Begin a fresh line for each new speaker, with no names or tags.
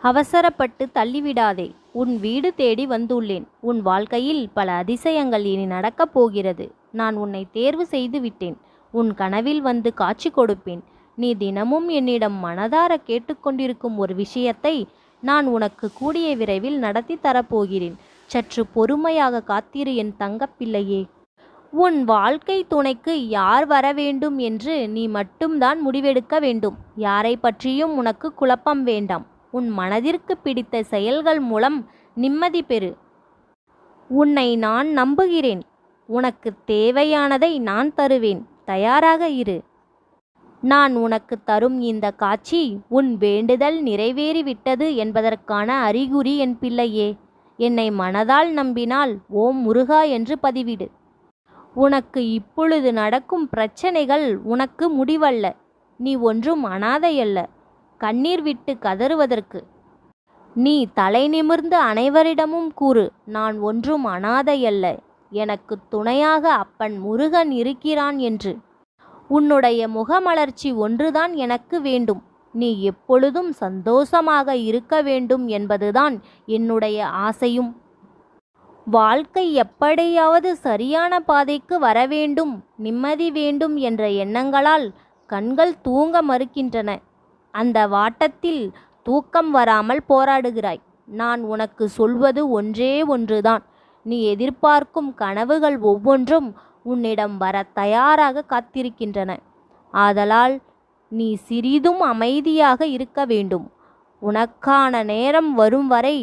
அவசரப்பட்டு தள்ளிவிடாதே. உன் வீடு தேடி வந்துள்ளேன். உன் வாழ்க்கையில் பல அதிசயங்கள் இனி நடக்கப் போகிறது. நான் உன்னை தேர்வு செய்து விட்டேன். உன் கனவில் வந்து காட்சி கொடுப்பேன். நீ தினமும் என்னிடம் மனதார கேட்டுக்கொண்டிருக்கும் ஒரு விஷயத்தை நான் உனக்கு கூடிய விரைவில் நடத்தி தரப்போகிறேன். சற்று பொறுமையாக காத்திரு என் தங்கப்பிள்ளையே. உன் வாழ்க்கை துணைக்கு யார் வர வேண்டும் என்று நீ மட்டும்தான் முடிவெடுக்க வேண்டும். யாரை பற்றியும் உனக்கு குழப்பம் வேண்டாம். உன் மனதிற்கு பிடித்த செயல்கள் மூலம் நிம்மதி பெறு. உன்னை நான் நம்புகிறேன். உனக்கு தேவையானதை நான் தருவேன். தயாராக இரு. நான் உனக்கு தரும் இந்த காட்சி உன் வேண்டுதல் நிறைவேறிவிட்டது என்பதற்கான அறிகுறி என் பிள்ளையே. என்னை மனதால் நம்பினால் ஓம் முருகா என்று பதிவிடு. உனக்கு இப்பொழுது நடக்கும் பிரச்சனைகள் உனக்கு முடிவல்ல. நீ ஒன்றும் அனாதையல்ல கண்ணீர் விட்டு கதறுவதற்கு. நீ தலை நிமிர்ந்து அனைவரிடமும் கூறு, நான் ஒன்றும் அனாதையல்ல, எனக்கு துணையாக அப்பன் முருகன் இருக்கிறான் என்று. உன்னுடைய முகமலர்ச்சி ஒன்றுதான் எனக்கு வேண்டும். நீ எப்பொழுதும் சந்தோஷமாக இருக்க வேண்டும் என்பதுதான் என்னுடைய ஆசையும். வாழ்க்கை எப்படியாவது சரியான பாதைக்கு வர வேண்டும், நிம்மதி வேண்டும் என்ற எண்ணங்களால் கண்கள் தூங்க மறுக்கின்றன. அந்த வாட்டத்தில் தூக்கம் வராமல் போராடுகிறாய். நான் உனக்கு சொல்வது ஒன்றே ஒன்றுதான். நீ எதிர்பார்க்கும் கனவுகள் ஒவ்வொன்றும் உன்னிடம் வர தயாராக காத்திருக்கின்றன. ஆதலால் நீ சிறிதும் அமைதியாக இருக்க வேண்டும். உனக்கான நேரம் வரும் வரை